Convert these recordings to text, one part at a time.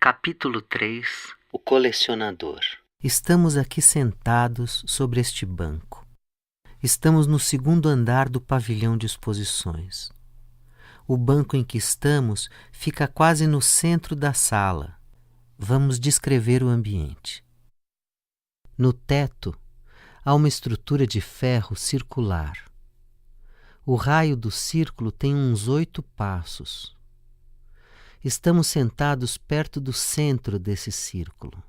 Capítulo 3. O colecionador. Estamos aqui sentados sobre este banco. Estamos no segundo andar do pavilhão de exposições. O banco em que estamos fica quase no centro da sala. Vamos descrever o ambiente. No teto, há uma estrutura de ferro circular. O raio do círculo tem uns 8 passos. Estamos sentados perto do centro desse círculo.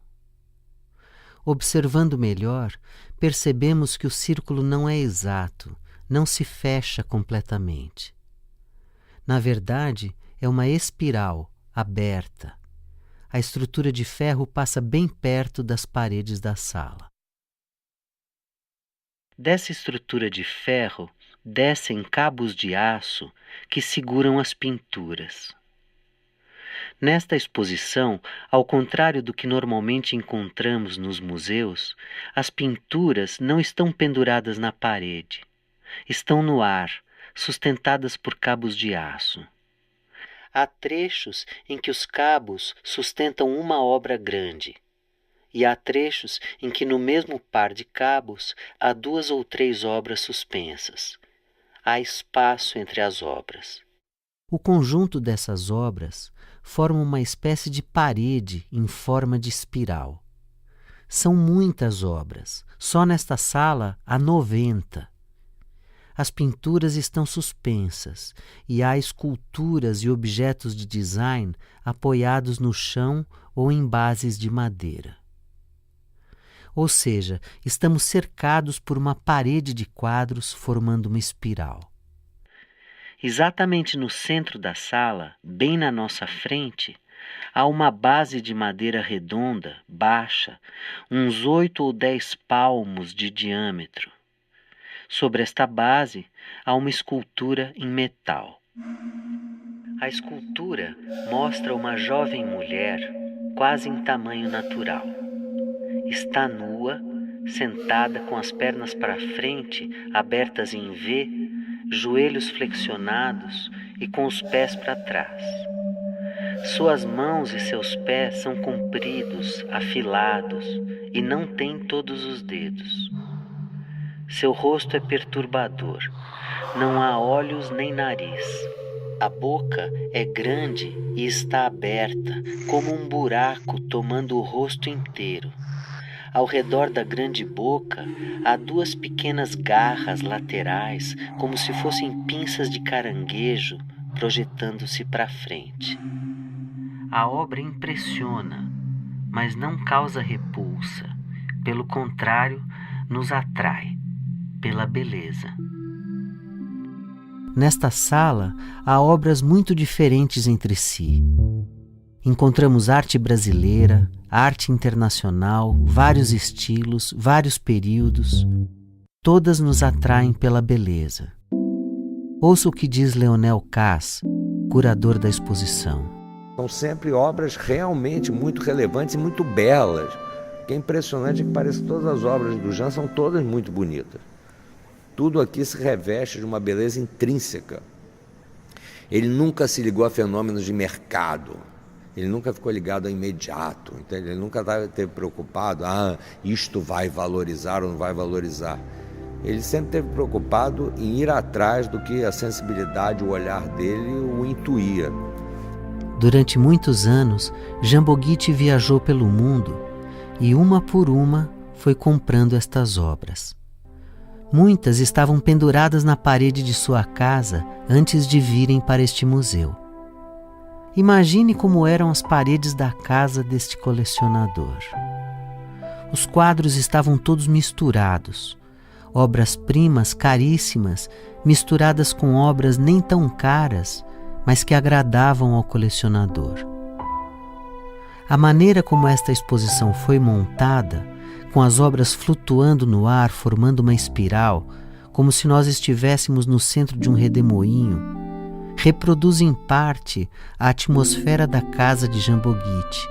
Observando melhor, percebemos que o círculo não é exato, não se fecha completamente. Na verdade, é uma espiral aberta. A estrutura de ferro passa bem perto das paredes da sala. Dessa estrutura de ferro descem cabos de aço que seguram as pinturas. Nesta exposição, ao contrário do que normalmente encontramos nos museus, as pinturas não estão penduradas na parede. Estão no ar, sustentadas por cabos de aço. Há trechos em que os cabos sustentam uma obra grande, e há trechos em que no mesmo par de cabos há 2 ou 3 obras suspensas. Há espaço entre as obras. O conjunto dessas obras forma uma espécie de parede em forma de espiral. São muitas obras, só nesta sala há 90. As pinturas estão suspensas e há esculturas e objetos de design apoiados no chão ou em bases de madeira. Ou seja, estamos cercados por uma parede de quadros formando uma espiral. Exatamente no centro da sala, bem na nossa frente, há uma base de madeira redonda, baixa, uns 8 ou 10 palmos de diâmetro. Sobre esta base há uma escultura em metal. A escultura mostra uma jovem mulher, quase em tamanho natural. Está nua, sentada com as pernas para frente, abertas em V, joelhos flexionados e com os pés para trás. Suas mãos e seus pés são compridos, afilados e não têm todos os dedos. Seu rosto é perturbador. Não há olhos nem nariz. A boca é grande e está aberta, como um buraco tomando o rosto inteiro. Ao redor da grande boca, há 2 pequenas garras laterais, como se fossem pinças de caranguejo, projetando-se para frente. A obra impressiona, mas não causa repulsa. Pelo contrário, nos atrai, pela beleza. Nesta sala, há obras muito diferentes entre si. Encontramos arte brasileira, arte internacional, vários estilos, vários períodos. Todas nos atraem pela beleza. Ouça o que diz Leonel Kass, curador da exposição. São sempre obras realmente muito relevantes e muito belas. O que é impressionante é que parece que todas as obras do Jean são todas muito bonitas. Tudo aqui se reveste de uma beleza intrínseca. Ele nunca se ligou a fenômenos de mercado. Ele nunca ficou ligado ao imediato, entende? Ele nunca esteve preocupado, isto vai valorizar ou não vai valorizar. Ele sempre esteve preocupado em ir atrás do que a sensibilidade, o olhar dele o intuía. Durante muitos anos, Jean Boguitti viajou pelo mundo e, uma por uma, foi comprando estas obras. Muitas estavam penduradas na parede de sua casa antes de virem para este museu. Imagine como eram as paredes da casa deste colecionador. Os quadros estavam todos misturados, obras-primas caríssimas misturadas com obras nem tão caras, mas que agradavam ao colecionador. A maneira como esta exposição foi montada, com as obras flutuando no ar, formando uma espiral, como se nós estivéssemos no centro de um redemoinho, reproduz em parte a atmosfera da casa de Jean Boguitti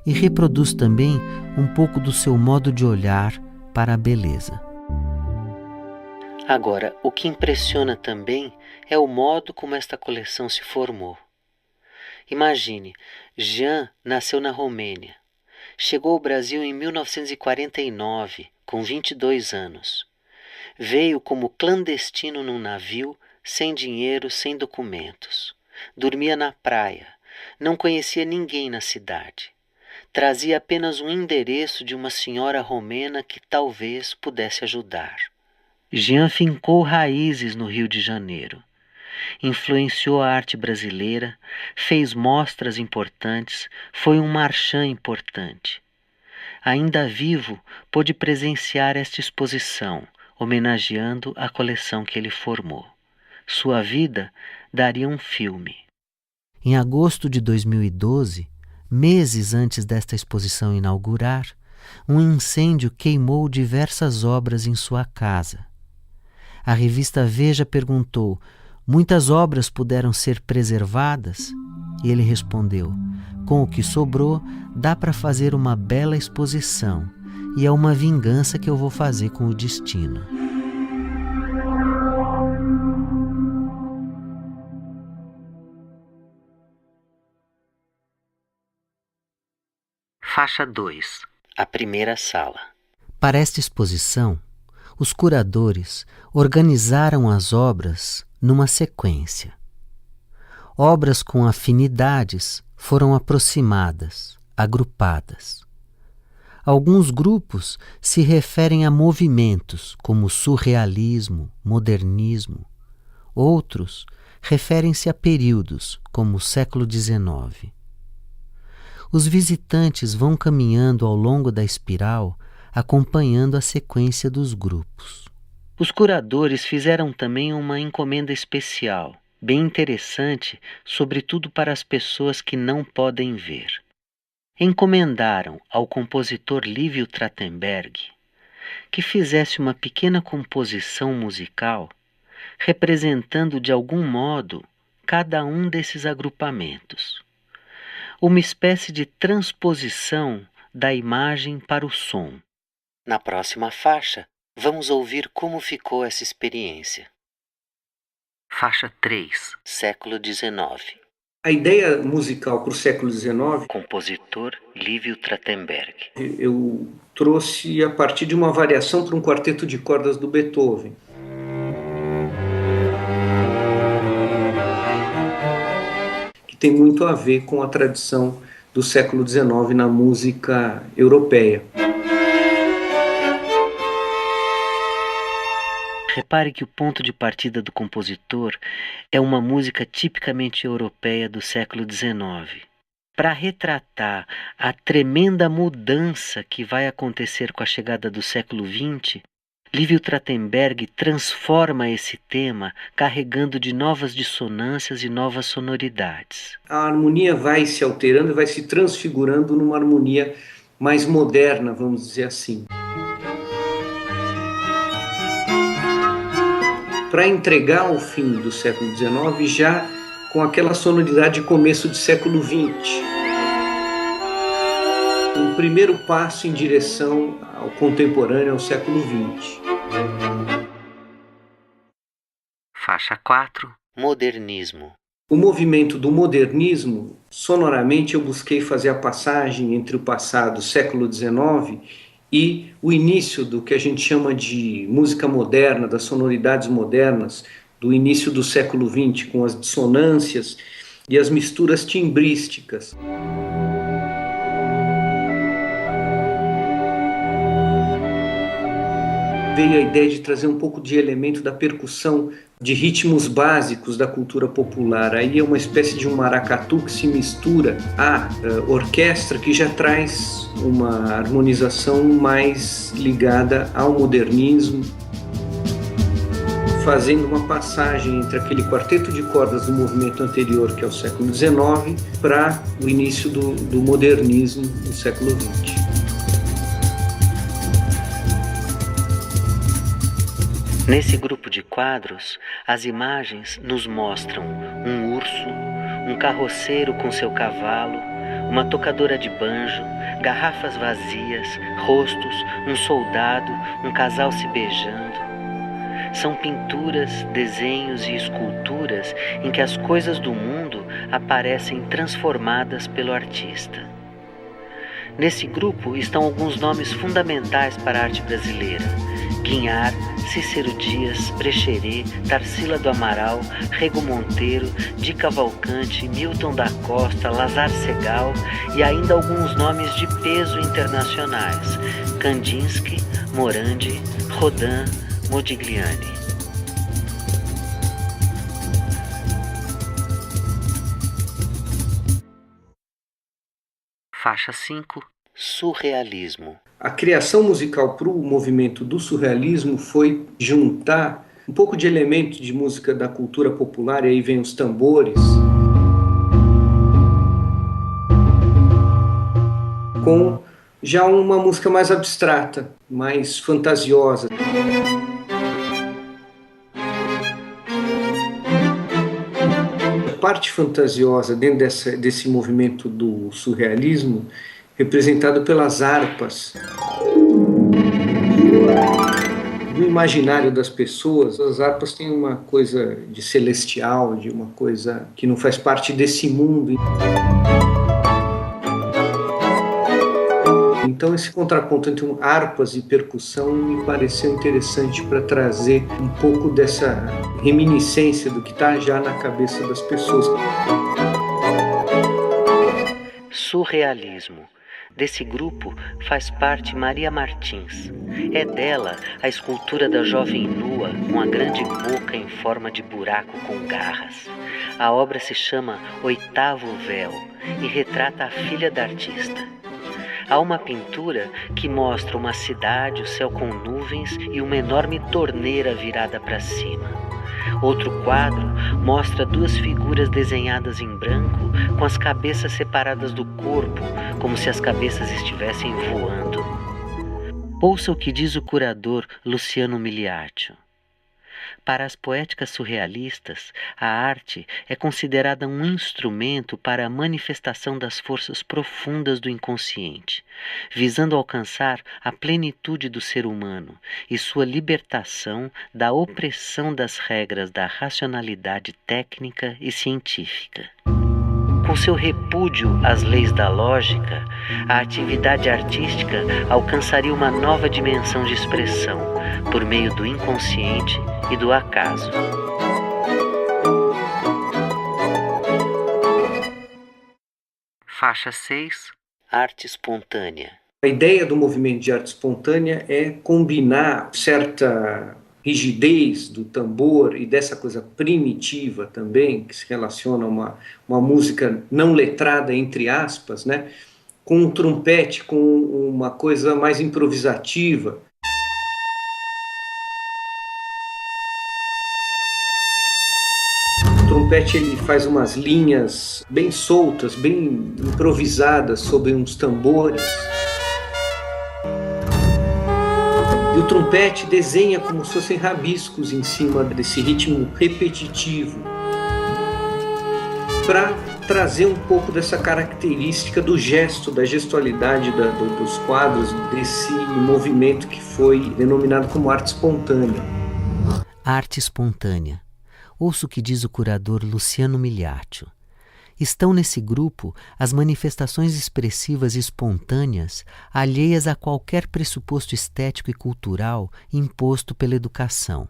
e reproduz também um pouco do seu modo de olhar para a beleza. Agora, o que impressiona também é o modo como esta coleção se formou. Imagine, Jean nasceu na Romênia. Chegou ao Brasil em 1949, com 22 anos. Veio como clandestino num navio, sem dinheiro, sem documentos. Dormia na praia. Não conhecia ninguém na cidade. Trazia apenas um endereço de uma senhora romena que talvez pudesse ajudar. Jean fincou raízes no Rio de Janeiro. Influenciou a arte brasileira, fez mostras importantes, foi um marchand importante. Ainda vivo, pôde presenciar esta exposição, homenageando a coleção que ele formou. Sua vida daria um filme. Em agosto de 2012, meses antes desta exposição inaugurar, um incêndio queimou diversas obras em sua casa. A revista Veja perguntou: muitas obras puderam ser preservadas? E ele respondeu: com o que sobrou, dá para fazer uma bela exposição, e é uma vingança que eu vou fazer com o destino. Faixa 2. A primeira sala. Para esta exposição, os curadores organizaram as obras numa sequência. Obras com afinidades foram aproximadas, agrupadas. Alguns grupos se referem a movimentos como surrealismo, modernismo. Outros referem-se a períodos como o século XIX. Os visitantes vão caminhando ao longo da espiral, acompanhando a sequência dos grupos. Os curadores fizeram também uma encomenda especial, bem interessante, sobretudo para as pessoas que não podem ver. Encomendaram ao compositor Lívio Trachtenberg que fizesse uma pequena composição musical representando de algum modo cada um desses agrupamentos. Uma espécie de transposição da imagem para o som. Na próxima faixa, vamos ouvir como ficou essa experiência. Faixa 3, século XIX. A ideia musical para o século XIX, Compositor Lívio Trachtenberg. eu trouxe a partir de uma variação para um quarteto de cordas do Beethoven. Que tem muito a ver com a tradição do século XIX na música europeia. Repare que o ponto de partida do compositor é uma música tipicamente europeia do século XIX. Para retratar a tremenda mudança que vai acontecer com a chegada do século XX, Lívio Trachtenberg transforma esse tema carregando de novas dissonâncias e novas sonoridades. A harmonia vai se alterando e vai se transfigurando numa harmonia mais moderna, vamos dizer assim. Para entregar o fim do século XIX já com aquela sonoridade de começo do século XX. Um primeiro passo em direção ao contemporâneo, ao século XX. Faixa 4. Modernismo. O movimento do modernismo, sonoramente eu busquei fazer a passagem entre o passado, século XIX, e o início do que a gente chama de música moderna, das sonoridades modernas, do início do século XX, com as dissonâncias e as misturas timbrísticas. Veio a ideia de trazer um pouco de elemento da percussão, de ritmos básicos da cultura popular. Aí é uma espécie de um maracatu que se mistura à orquestra, que já traz uma harmonização mais ligada ao modernismo, fazendo uma passagem entre aquele quarteto de cordas do movimento anterior, que é o século XIX, para o início do modernismo no século XX. Nesse grupo de quadros, as imagens nos mostram um urso, um carroceiro com seu cavalo, uma tocadora de banjo, garrafas vazias, rostos, um soldado, um casal se beijando. São pinturas, desenhos e esculturas em que as coisas do mundo aparecem transformadas pelo artista. Nesse grupo estão alguns nomes fundamentais para a arte brasileira: Guinhar, Cícero Dias, Brecheret, Tarsila do Amaral, Rego Monteiro, Di Cavalcanti, Milton da Costa, Lazar Segal e ainda alguns nomes de peso internacionais: Kandinsky, Morandi, Rodin, Modigliani. Faixa 5. Surrealismo. A criação musical para o movimento do surrealismo foi juntar um pouco de elemento de música da cultura popular, e aí vem os tambores, com já uma música mais abstrata, mais fantasiosa. A parte fantasiosa dentro desse movimento do surrealismo, representado pelas harpas. No imaginário das pessoas, as harpas têm uma coisa de celestial, de uma coisa que não faz parte desse mundo. Então esse contraponto entre harpas e percussão me pareceu interessante para trazer um pouco dessa reminiscência do que está já na cabeça das pessoas. Surrealismo. Desse grupo faz parte Maria Martins. É dela a escultura da jovem nua com a grande boca em forma de buraco com garras. A obra se chama Oitavo Véu e retrata a filha da artista. Há uma pintura que mostra uma cidade, o céu com nuvens e uma enorme torneira virada para cima. Outro quadro mostra duas figuras desenhadas em branco com as cabeças separadas do corpo, como se as cabeças estivessem voando. Ouça o que diz o curador Luciano Miliaccio. Para as poéticas surrealistas, a arte é considerada um instrumento para a manifestação das forças profundas do inconsciente, visando alcançar a plenitude do ser humano e sua libertação da opressão das regras da racionalidade técnica e científica. Com seu repúdio às leis da lógica, a atividade artística alcançaria uma nova dimensão de expressão, por meio do inconsciente e do acaso. Faixa 6. Arte espontânea. A ideia do movimento de arte espontânea é combinar certa rigidez do tambor e dessa coisa primitiva também, que se relaciona a uma música não letrada, entre aspas, né, com um trompete, com uma coisa mais improvisativa. O trompete ele faz umas linhas bem soltas, bem improvisadas sobre uns tambores. E o trompete desenha como se fossem rabiscos em cima desse ritmo repetitivo, para trazer um pouco dessa característica do gesto, da gestualidade dos quadros, desse movimento que foi denominado como arte espontânea. Arte espontânea. Ouça o que diz o curador Luciano Miliaccio. Estão nesse grupo as manifestações expressivas e espontâneas alheias a qualquer pressuposto estético e cultural imposto pela educação.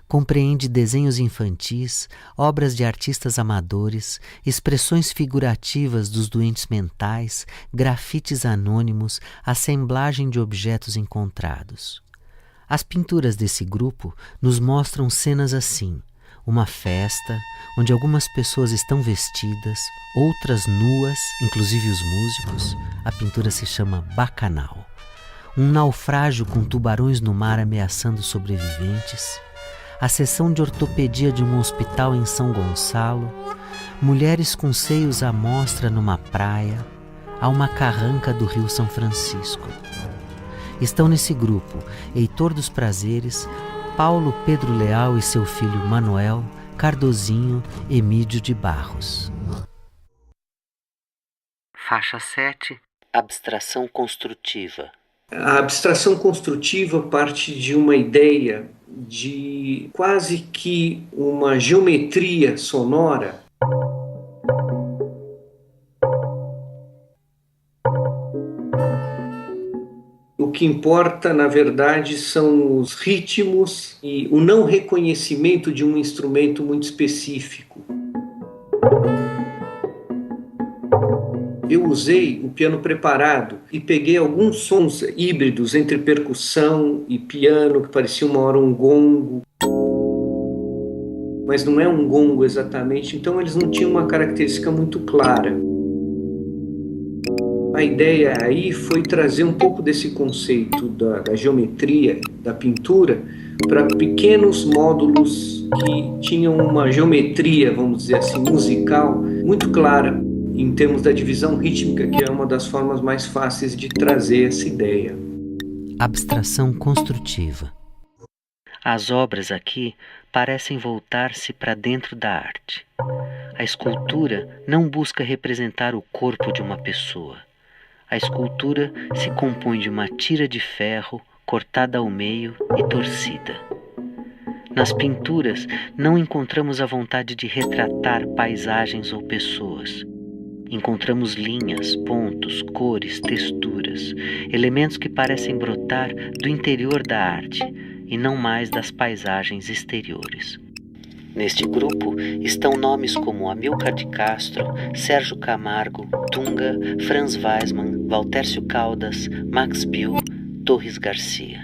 Compreende desenhos infantis, obras de artistas amadores, expressões figurativas dos doentes mentais, grafites anônimos, assemblagem de objetos encontrados. As pinturas desse grupo nos mostram cenas assim: uma festa, onde algumas pessoas estão vestidas, outras nuas, inclusive os músicos. A pintura se chama Bacanal. Um naufrágio com tubarões no mar ameaçando sobreviventes. A sessão de ortopedia de um hospital em São Gonçalo. Mulheres com seios à mostra numa praia. A uma carranca do Rio São Francisco. Estão nesse grupo Heitor dos Prazeres, Paulo Pedro Leal e seu filho Manuel, Cardozinho, Emídio de Barros. Faixa 7. Abstração construtiva. A abstração construtiva parte de uma ideia de quase que uma geometria sonora que importa, na verdade, são os ritmos e o não reconhecimento de um instrumento muito específico. Eu usei o piano preparado e peguei alguns sons híbridos entre percussão e piano, que parecia uma hora um gongo, mas não é um gongo exatamente, então eles não tinham uma característica muito clara. A ideia aí foi trazer um pouco desse conceito da geometria da pintura para pequenos módulos que tinham uma geometria, vamos dizer assim, musical muito clara, em termos da divisão rítmica, que é uma das formas mais fáceis de trazer essa ideia. Abstração construtiva. As obras aqui parecem voltar-se para dentro da arte. A escultura não busca representar o corpo de uma pessoa. A escultura se compõe de uma tira de ferro cortada ao meio e torcida. Nas pinturas não encontramos a vontade de retratar paisagens ou pessoas. Encontramos linhas, pontos, cores, texturas, elementos que parecem brotar do interior da arte e não mais das paisagens exteriores. Neste grupo estão nomes como Amílcar de Castro, Sérgio Camargo, Tunga, Franz Weismann, Valtércio Caldas, Max Bill, Torres Garcia.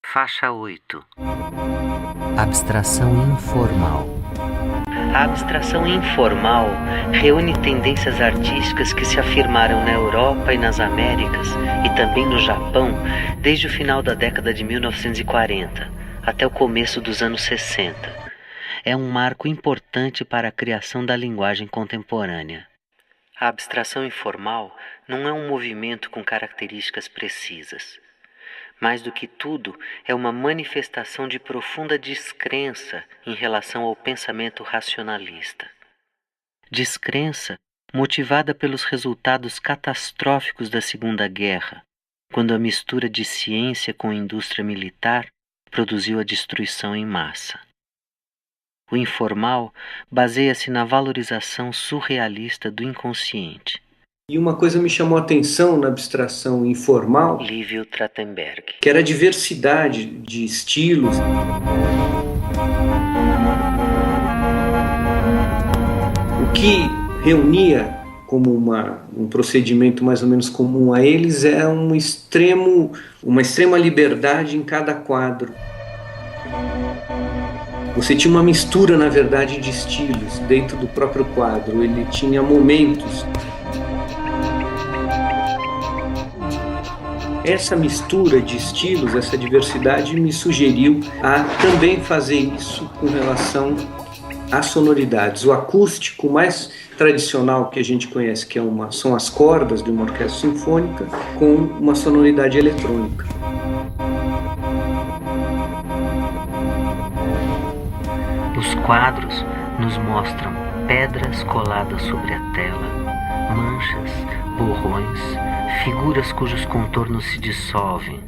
Faixa 8. Abstração informal. A abstração informal reúne tendências artísticas que se afirmaram na Europa e nas Américas e também no Japão desde o final da década de 1940 até o começo dos anos 60. É um marco importante para a criação da linguagem contemporânea. A abstração informal não é um movimento com características precisas. Mais do que tudo, é uma manifestação de profunda descrença em relação ao pensamento racionalista. Descrença motivada pelos resultados catastróficos da Segunda Guerra, quando a mistura de ciência com indústria militar produziu a destruição em massa. O informal baseia-se na valorização surrealista do inconsciente. E uma coisa me chamou a atenção na abstração informal, Lívio Trachtenberg, que era a diversidade de estilos. O que reunia como um procedimento mais ou menos comum a eles é uma extrema liberdade em cada quadro. Você tinha uma mistura, na verdade, de estilos dentro do próprio quadro. Ele tinha momentos. Essa mistura de estilos, essa diversidade me sugeriu a também fazer isso com relação às sonoridades. O acústico mais tradicional que a gente conhece, que são as cordas de uma orquestra sinfônica, com uma sonoridade eletrônica. Os quadros nos mostram pedras coladas sobre a tela, manchas, borrões, figuras cujos contornos se dissolvem.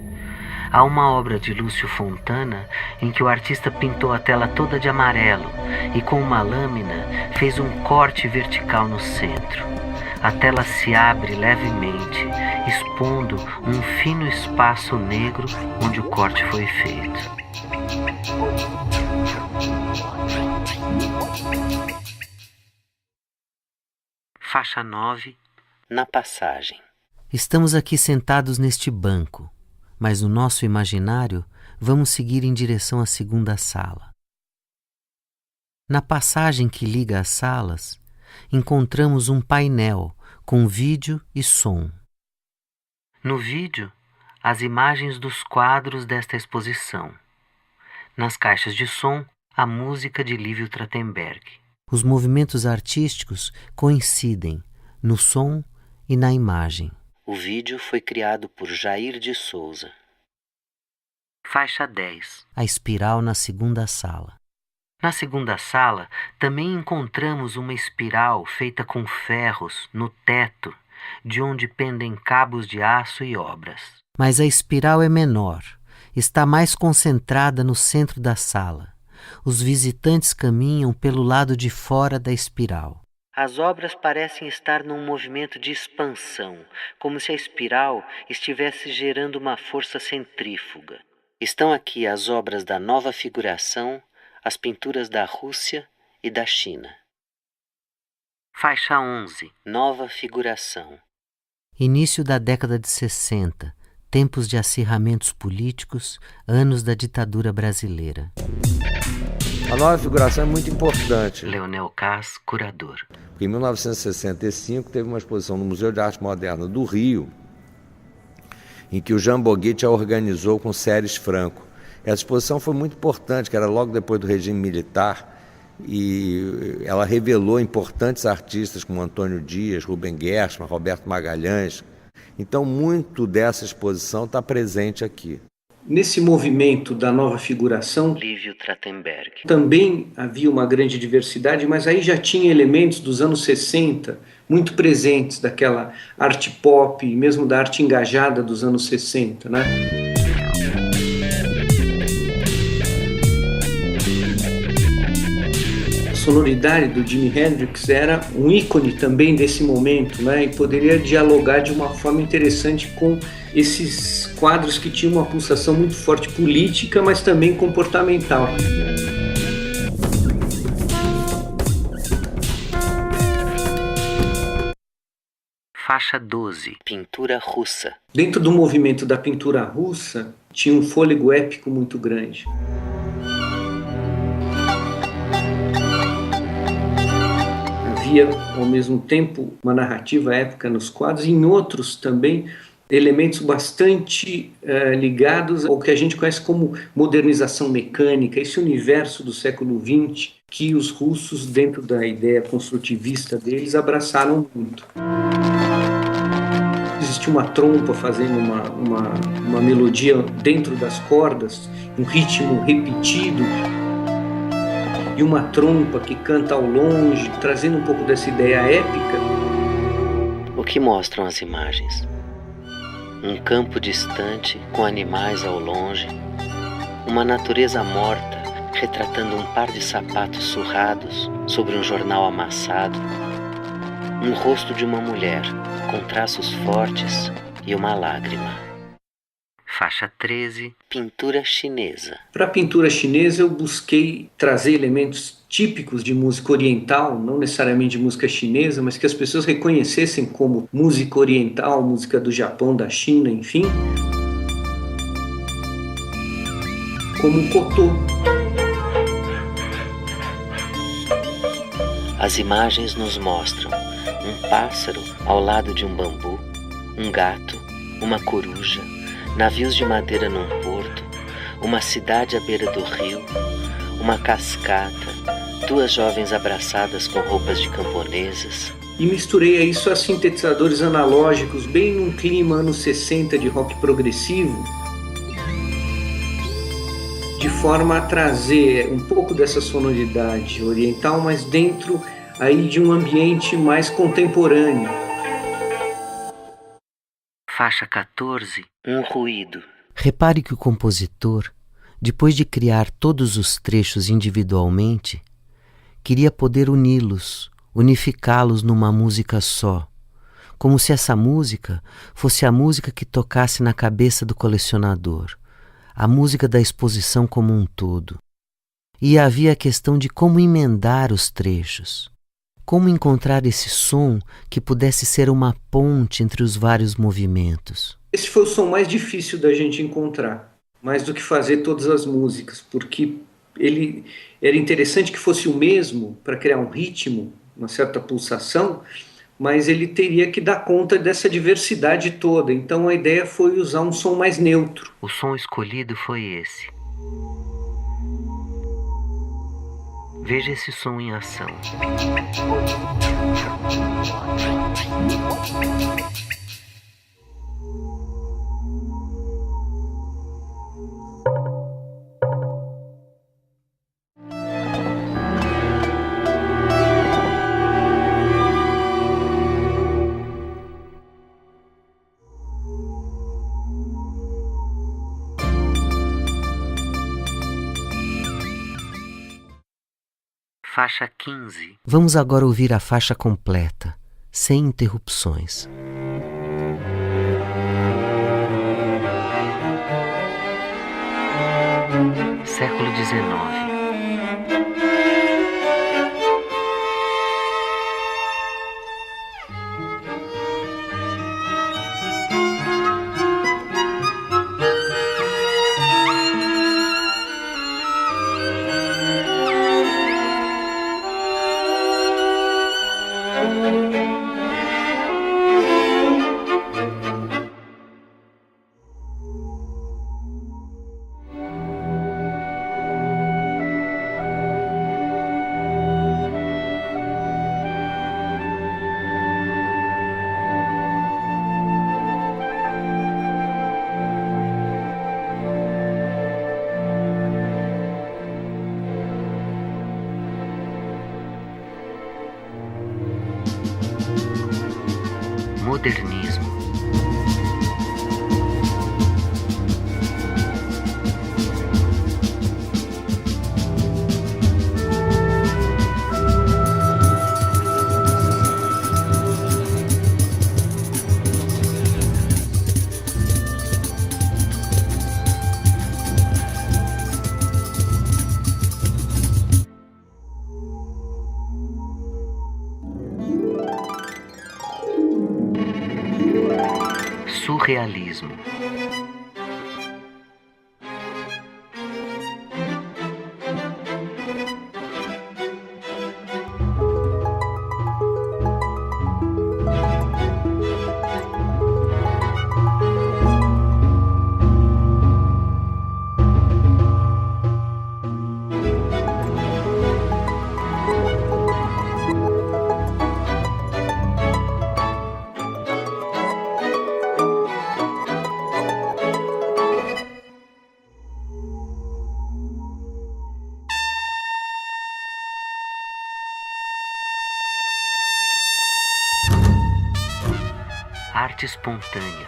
Há uma obra de Lúcio Fontana em que o artista pintou a tela toda de amarelo e com uma lâmina fez um corte vertical no centro. A tela se abre levemente, expondo um fino espaço negro onde o corte foi feito. Faixa 9. Na passagem. Estamos aqui sentados neste banco, mas no nosso imaginário vamos seguir em direção à segunda sala. Na passagem que liga as salas, encontramos um painel com vídeo e som. No vídeo, as imagens dos quadros desta exposição. Nas caixas de som, a música de Lívio Trachtenberg. Os movimentos artísticos coincidem no som e na imagem. O vídeo foi criado por Jair de Souza. Faixa 10. A espiral na segunda sala. Na segunda sala, também encontramos uma espiral feita com ferros no teto, de onde pendem cabos de aço e obras. Mas a espiral é menor, está mais concentrada no centro da sala. Os visitantes caminham pelo lado de fora da espiral. As obras parecem estar num movimento de expansão, como se a espiral estivesse gerando uma força centrífuga. Estão aqui as obras da nova figuração, as pinturas da Rússia e da China. Faixa 11. Nova figuração. Início da década de 60, tempos de acirramentos políticos, anos da ditadura brasileira. A nova figuração é muito importante. Leonel Kass, curador. Porque em 1965 teve uma exposição no Museu de Arte Moderna do Rio, em que o Jean Boguete a organizou com Ceres Franco. Essa exposição foi muito importante, que era logo depois do regime militar, e ela revelou importantes artistas como Antônio Dias, Rubem Gershman, Roberto Magalhães. Então, muito dessa exposição está presente aqui. Nesse movimento da nova figuração, Lívio Trachtenberg. Também havia uma grande diversidade, mas aí já tinha elementos dos anos 60 muito presentes, daquela arte pop, mesmo da arte engajada dos anos 60, né? A sonoridade do Jimi Hendrix era um ícone também desse momento, né? E poderia dialogar de uma forma interessante com esses quadros que tinham uma pulsação muito forte política, mas também comportamental. Faixa 12. Pintura russa. Dentro do movimento da pintura russa, tinha um fôlego épico muito grande. Havia, ao mesmo tempo, uma narrativa épica nos quadros, e em outros também elementos bastante ligados ao que a gente conhece como modernização mecânica, esse universo do século XX que os russos, dentro da ideia construtivista deles, abraçaram muito. Existia uma trompa fazendo uma melodia dentro das cordas, um ritmo repetido, e uma trompa que canta ao longe, trazendo um pouco dessa ideia épica. O que mostram as imagens? Um campo distante com animais ao longe, uma natureza morta retratando um par de sapatos surrados sobre um jornal amassado, um rosto de uma mulher com traços fortes e uma lágrima. Faixa 13. Pintura chinesa. Para a pintura chinesa eu busquei trazer elementos típicos de música oriental, não necessariamente de música chinesa, mas que as pessoas reconhecessem como música oriental, música do Japão, da China, enfim. Como o kotô. As imagens nos mostram um pássaro ao lado de um bambu, um gato, uma coruja, navios de madeira num porto, uma cidade à beira do rio, uma cascata, duas jovens abraçadas com roupas de camponesas. E misturei a isso a sintetizadores analógicos, bem num clima anos 60 de rock progressivo, de forma a trazer um pouco dessa sonoridade oriental, mas dentro aí de um ambiente mais contemporâneo. Faixa 14. Um ruído. Repare que o compositor, depois de criar todos os trechos individualmente, queria poder uni-los, unificá-los numa música só, como se essa música fosse a música que tocasse na cabeça do colecionador, a música da exposição como um todo. E havia a questão de como emendar os trechos, como encontrar esse som que pudesse ser uma ponte entre os vários movimentos. Esse foi o som mais difícil da gente encontrar, mais do que fazer todas as músicas, porque ele era interessante que fosse o mesmo para criar um ritmo, uma certa pulsação, mas ele teria que dar conta dessa diversidade toda. Então a ideia foi usar um som mais neutro. O som escolhido foi esse. Veja esse som em ação. Faixa faixa 15. Vamos agora ouvir a faixa completa, sem interrupções. Século XIX. Modernismo. Surrealismo. Arte espontânea.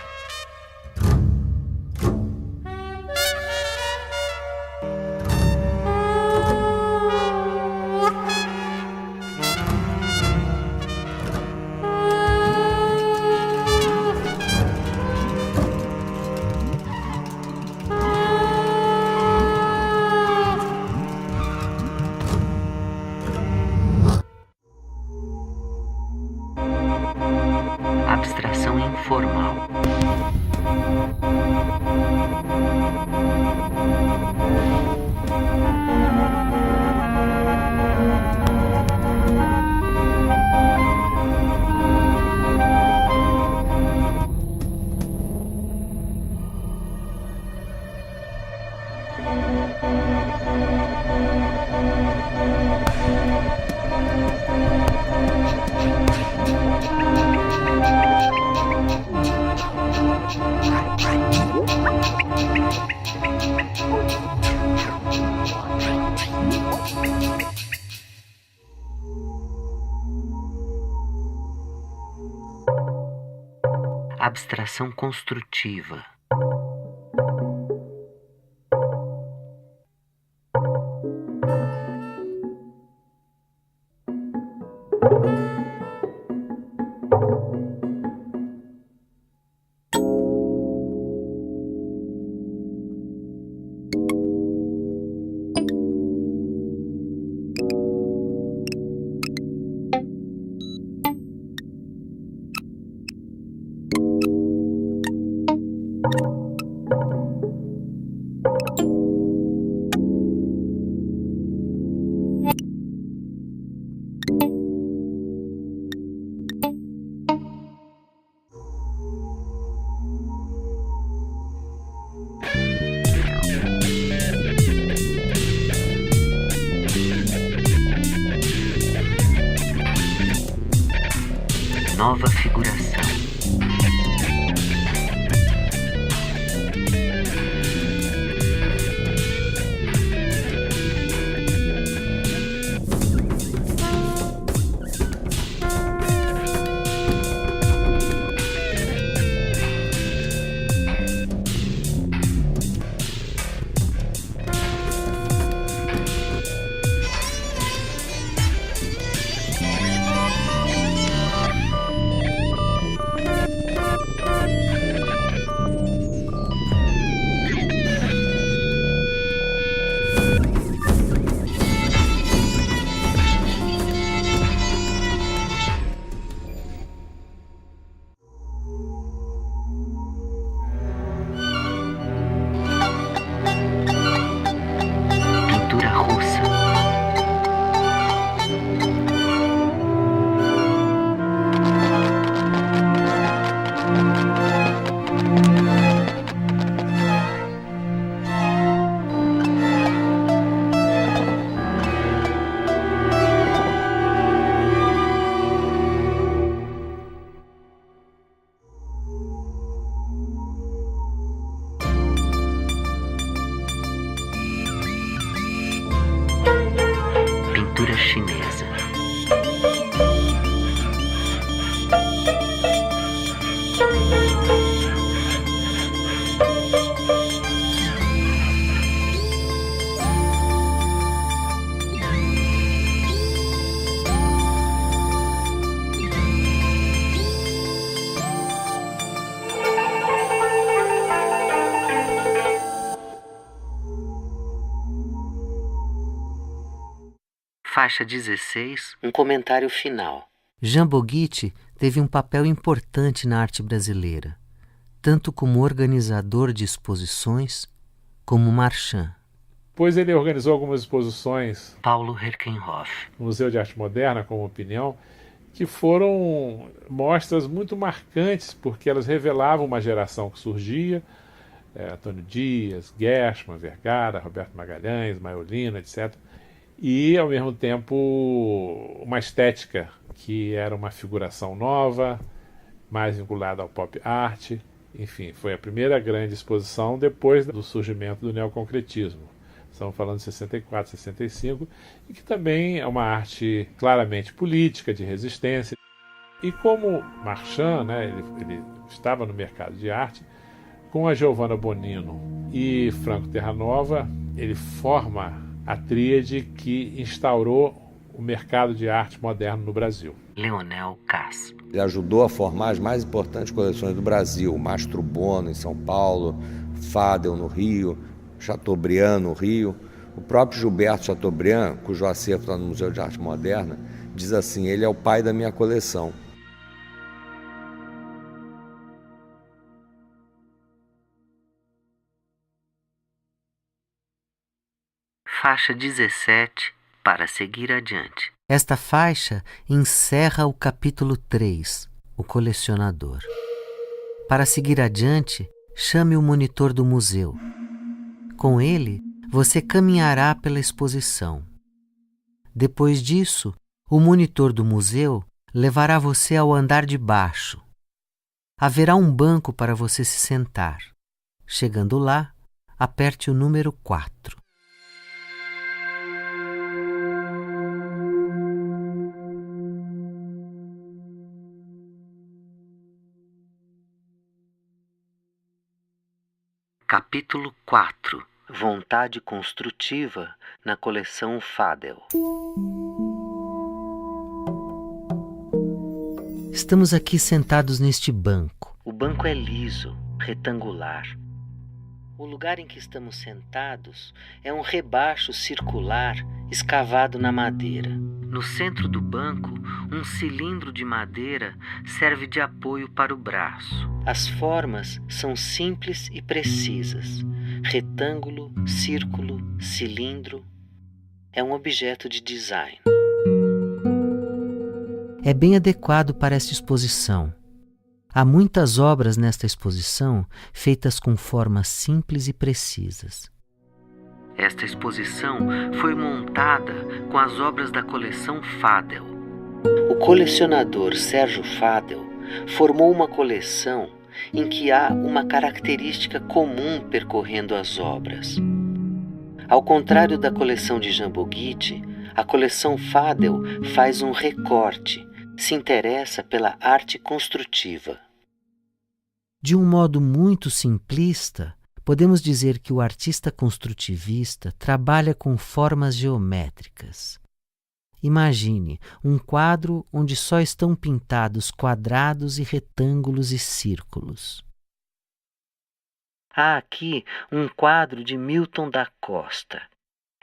Abstração informal. Abstração construtiva. Nova figuração. Faixa 16, um comentário final. Jamboguite teve um papel importante na arte brasileira, tanto como organizador de exposições, como marchand. Depois ele organizou algumas exposições Paulo Herkenhoff. no Museu de Arte Moderna, como opinião, que foram mostras muito marcantes, porque elas revelavam uma geração que surgia, Antônio Dias, Gershman, Vergara, Roberto Magalhães, Maiolino, etc. E, ao mesmo tempo, uma estética que era uma figuração nova, mais vinculada ao pop art. Enfim, foi a primeira grande exposição depois do surgimento do neoconcretismo. Estamos falando de 64, 65, e que também é uma arte claramente política, de resistência. E como marchand, ele estava no mercado de arte, com a Giovanna Bonino e Franco Terranova, ele forma a tríade que instaurou o mercado de arte moderno no Brasil. Leonel Kass. Ele ajudou a formar as mais importantes coleções do Brasil, Mastro Bono em São Paulo, Fadel no Rio, Chateaubriand no Rio. O próprio Gilberto Chateaubriand, cujo acervo está no Museu de Arte Moderna, diz assim: ele é o pai da minha coleção. Faixa 17, para seguir adiante. Esta faixa encerra o capítulo 3, o colecionador. Para seguir adiante, chame o monitor do museu. Com ele, você caminhará pela exposição. Depois disso, o monitor do museu levará você ao andar de baixo. Haverá um banco para você se sentar. Chegando lá, aperte o número 4. Capítulo 4. Vontade construtiva na coleção Fadel. Estamos aqui sentados neste banco. O banco é liso, retangular. O lugar em que estamos sentados é um rebaixo circular escavado na madeira. No centro do banco, um cilindro de madeira serve de apoio para o braço. As formas são simples e precisas. Retângulo, círculo, cilindro. É um objeto de design. É bem adequado para esta exposição. Há muitas obras nesta exposição feitas com formas simples e precisas. Esta exposição foi montada com as obras da coleção Fadel. O colecionador Sérgio Fadel formou uma coleção em que há uma característica comum percorrendo as obras. Ao contrário da coleção de Jamboguite, a coleção Fadel faz um recorte, se interessa pela arte construtiva. De um modo muito simplista, podemos dizer que o artista construtivista trabalha com formas geométricas. Imagine um quadro onde só estão pintados quadrados e retângulos e círculos. Há aqui um quadro de Milton da Costa.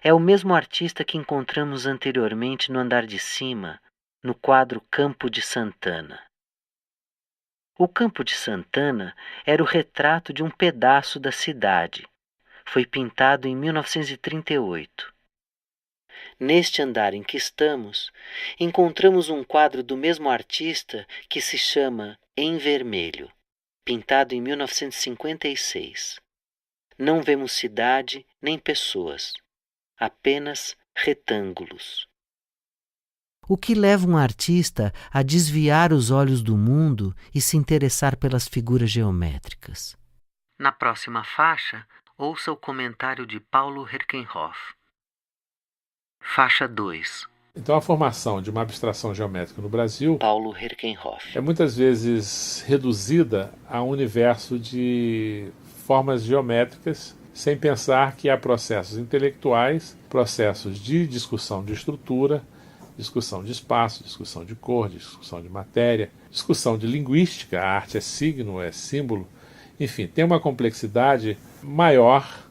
É o mesmo artista que encontramos anteriormente no andar de cima, no quadro Campo de Santana. O Campo de Santana era o retrato de um pedaço da cidade. Foi pintado em 1938. Neste andar em que estamos, encontramos um quadro do mesmo artista que se chama Em Vermelho, pintado em 1956. Não vemos cidade nem pessoas, apenas retângulos. O que leva um artista a desviar os olhos do mundo e se interessar pelas figuras geométricas? Na próxima faixa, ouça o comentário de Paulo Herkenhoff. Faixa 2. Então, a formação de uma abstração geométrica no Brasil Paulo Herkenhoff. é muitas vezes reduzida a um universo de formas geométricas, sem pensar que há processos intelectuais, processos de discussão de estrutura, discussão de espaço, discussão de cor, discussão de matéria, discussão de linguística, a arte é signo, é símbolo, enfim, tem uma complexidade maior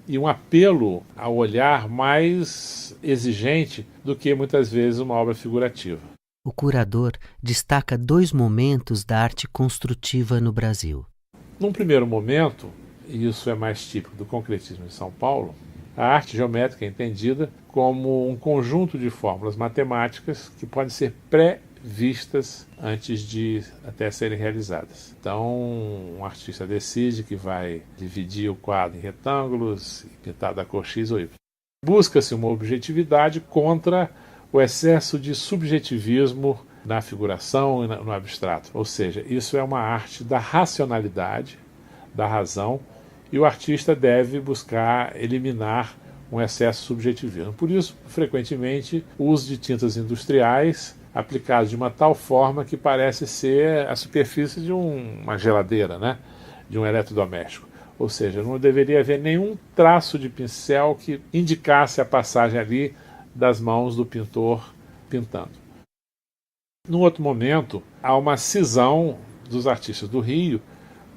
e um apelo ao olhar mais exigente do que muitas vezes uma obra figurativa. O curador destaca 2 momentos da arte construtiva no Brasil. Num primeiro momento, e isso é mais típico do concretismo em São Paulo, a arte geométrica é entendida como um conjunto de fórmulas matemáticas que podem ser pré-vistas antes de até serem realizadas. Então, um artista decide que vai dividir o quadro em retângulos e pintar da cor X ou Y. Busca-se uma objetividade contra o excesso de subjetivismo na figuração e no abstrato. Ou seja, isso é uma arte da racionalidade, da razão, e o artista deve buscar eliminar um excesso de subjetivismo. Por isso, frequentemente, o uso de tintas industriais aplicadas de uma tal forma que parece ser a superfície de uma geladeira, né? De um eletrodoméstico. Ou seja, não deveria haver nenhum traço de pincel que indicasse a passagem ali das mãos do pintor pintando. Num outro momento, há uma cisão dos artistas do Rio,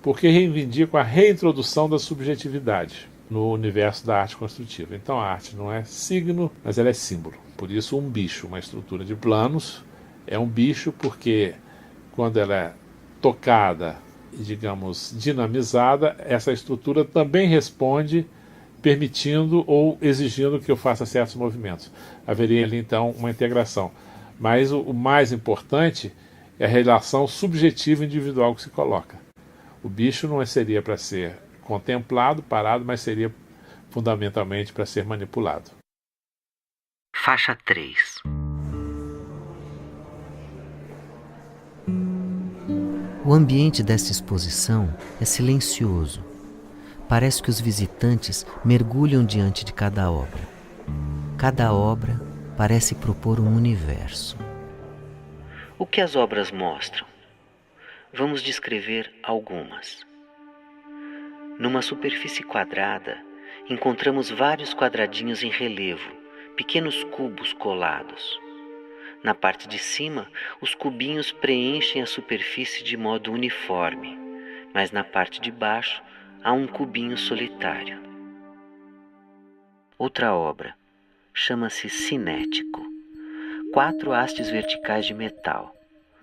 porque reivindicam a reintrodução da subjetividade no universo da arte construtiva. Então a arte não é signo, mas ela é símbolo. Por isso um bicho, uma estrutura de planos, é um bicho porque quando ela é tocada e, digamos, dinamizada, essa estrutura também responde permitindo ou exigindo que eu faça certos movimentos. Haveria ali então uma integração. Mas o mais importante é a relação subjetiva individual que se coloca. O bicho não seria para ser contemplado, parado, mas seria fundamentalmente para ser manipulado. Faixa 3. O ambiente desta exposição é silencioso. Parece que os visitantes mergulham diante de cada obra. Cada obra parece propor um universo. O que as obras mostram? Vamos descrever algumas. Numa superfície quadrada, encontramos vários quadradinhos em relevo, pequenos cubos colados. Na parte de cima, os cubinhos preenchem a superfície de modo uniforme, mas na parte de baixo há um cubinho solitário. Outra obra chama-se cinético. 4 hastes verticais de metal.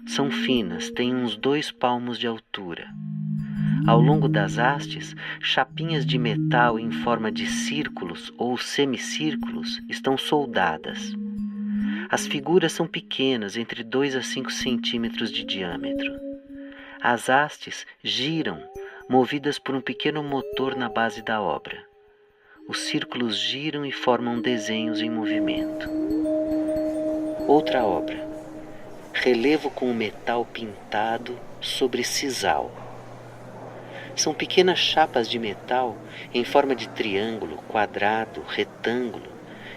São finas, têm uns 2 palmos de altura. Ao longo das hastes, chapinhas de metal em forma de círculos ou semicírculos estão soldadas. As figuras são pequenas, entre 2 a 5 centímetros de diâmetro. As hastes giram, movidas por um pequeno motor na base da obra. Os círculos giram e formam desenhos em movimento. Outra obra. Relevo com metal pintado sobre sisal. São pequenas chapas de metal em forma de triângulo, quadrado, retângulo,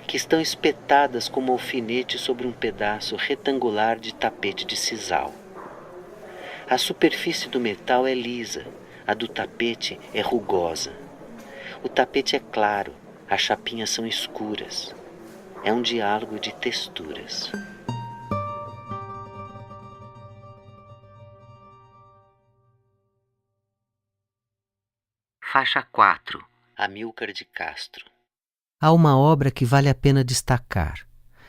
que estão espetadas como alfinetes sobre um pedaço retangular de tapete de sisal. A superfície do metal é lisa, a do tapete é rugosa. O tapete é claro, as chapinhas são escuras. É um diálogo de texturas. Faixa 4. Amílcar de Castro. Há uma obra que vale a pena destacar.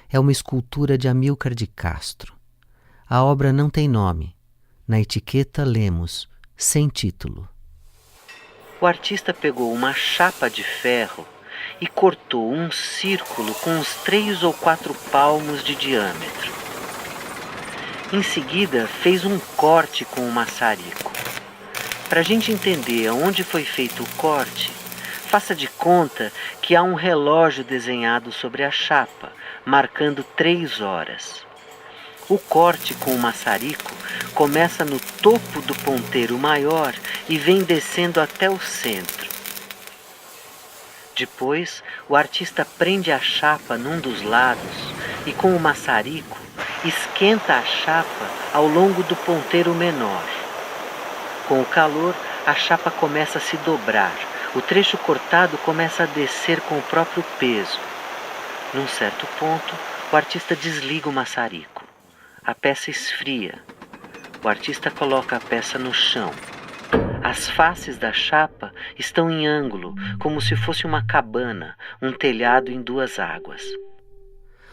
É uma escultura de Amílcar de Castro. A obra não tem nome. Na etiqueta lemos, sem título. O artista pegou uma chapa de ferro e cortou um círculo com uns 3 ou 4 palmos de diâmetro. Em seguida, fez um corte com o maçarico. Para a gente entender aonde foi feito o corte, faça de conta que há um relógio desenhado sobre a chapa, marcando 3 horas. O corte com o maçarico começa no topo do ponteiro maior e vem descendo até o centro. Depois, o artista prende a chapa num dos lados e com o maçarico esquenta a chapa ao longo do ponteiro menor. Com o calor, a chapa começa a se dobrar. O trecho cortado começa a descer com o próprio peso. Num certo ponto, o artista desliga o maçarico. A peça esfria. O artista coloca a peça no chão. As faces da chapa estão em ângulo, como se fosse uma cabana, um telhado em duas águas.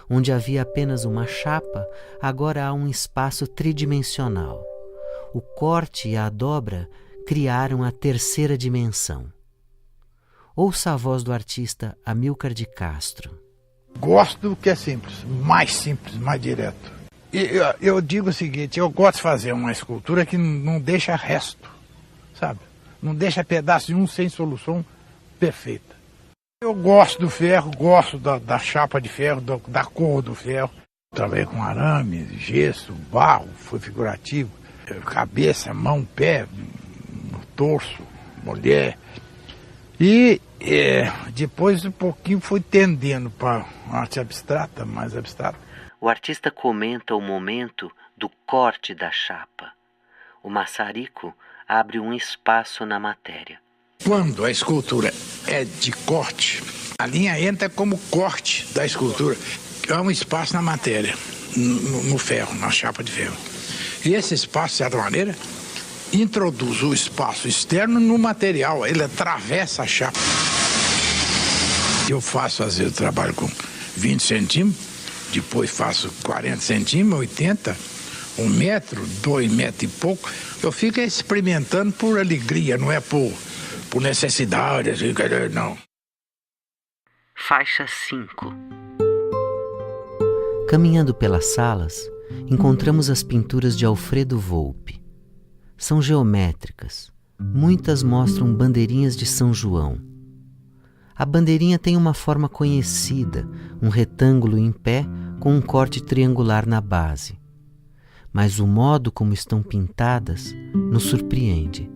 Onde havia apenas uma chapa, agora há um espaço tridimensional. O corte e a dobra criaram a terceira dimensão. Ouça a voz do artista Amílcar de Castro. Gosto do que é simples, mais direto. Eu digo o seguinte, eu gosto de fazer uma escultura que não deixa resto, sabe? Não deixa pedaço nenhum sem solução perfeita. Eu gosto do ferro, gosto da chapa de ferro, da cor do ferro. Trabalhei com arame, gesso, barro, foi figurativo. Cabeça, mão, pé, torso, mulher. E depois um pouquinho fui tendendo para arte abstrata, mais abstrata. O artista comenta o momento do corte da chapa. O maçarico abre um espaço na matéria. Quando a escultura é de corte, a linha entra como corte da escultura. Há um espaço na matéria, no ferro, na chapa de ferro. E esse espaço, de certa maneira, introduz o espaço externo no material. Ele atravessa a chapa. Eu faço, às vezes, trabalho com 20 centímetros, depois faço 40 centímetros, 80, 1 metro, 2 metros e pouco. Eu fico experimentando por alegria, não é por necessidade, assim, não. Faixa 5. Caminhando pelas salas, encontramos as pinturas de Alfredo Volpi. São geométricas. Muitas mostram bandeirinhas de São João. A bandeirinha tem uma forma conhecida, um retângulo em pé com um corte triangular na base. Mas o modo como estão pintadas nos surpreende.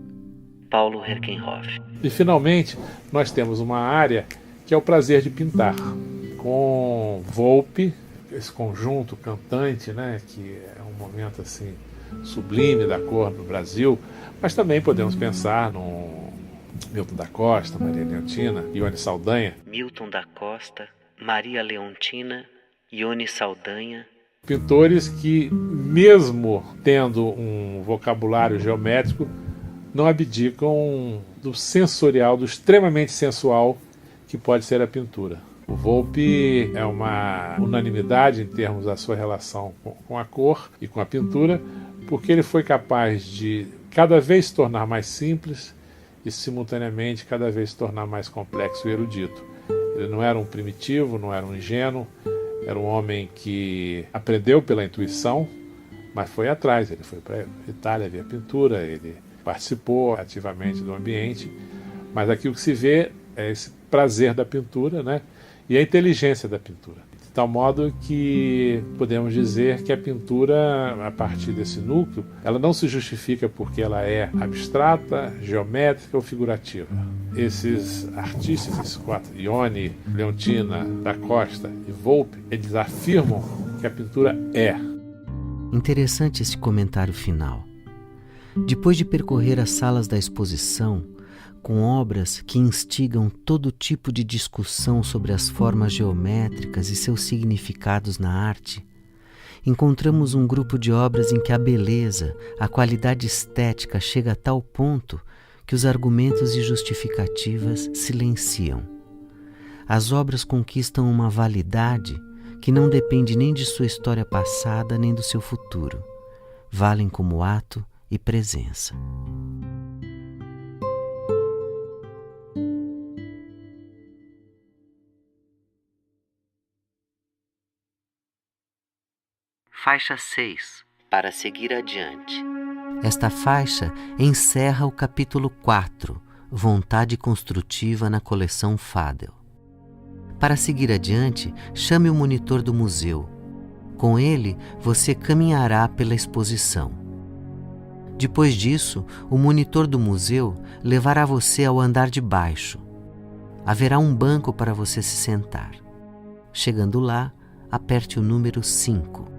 Paulo Herkenhoff. E finalmente, nós temos uma área que é o prazer de pintar, com Volpi, esse conjunto cantante, né, que é um momento assim sublime da cor no Brasil, mas também podemos pensar no Milton da Costa, Maria Leontina, Ione Saldanha. Milton da Costa, Maria Leontina, Ione Saldanha. Pintores que, mesmo tendo um vocabulário geométrico, não abdicam do sensorial, do extremamente sensual que pode ser a pintura. O Volpi é uma unanimidade em termos da sua relação com a cor e com a pintura, porque ele foi capaz de cada vez se tornar mais simples e simultaneamente cada vez se tornar mais complexo e erudito. Ele não era um primitivo, não era um ingênuo, era um homem que aprendeu pela intuição, mas foi atrás. Ele foi para a Itália ver a pintura, ele participou ativamente do ambiente, mas aqui o que se vê é esse prazer da pintura, né? E a inteligência da pintura. De tal modo que podemos dizer que a pintura, a partir desse núcleo, ela não se justifica porque ela é abstrata, geométrica ou figurativa. Esses artistas, esses quatro, Ione, Leontina, da Costa e Volpi, eles afirmam que a pintura é. Interessante esse comentário final. Depois de percorrer as salas da exposição, com obras que instigam todo tipo de discussão sobre as formas geométricas e seus significados na arte, encontramos um grupo de obras em que a beleza, a qualidade estética chega a tal ponto que os argumentos e justificativas silenciam. As obras conquistam uma validade que não depende nem de sua história passada nem do seu futuro. Valem como ato e presença. Faixa 6. Para seguir adiante. Esta faixa encerra o capítulo 4, Vontade Construtiva na coleção Fadel. Para seguir adiante, chame o monitor do museu. Com ele, você caminhará pela exposição. Depois disso, o monitor do museu levará você ao andar de baixo. Haverá um banco para você se sentar. Chegando lá, aperte o número 5.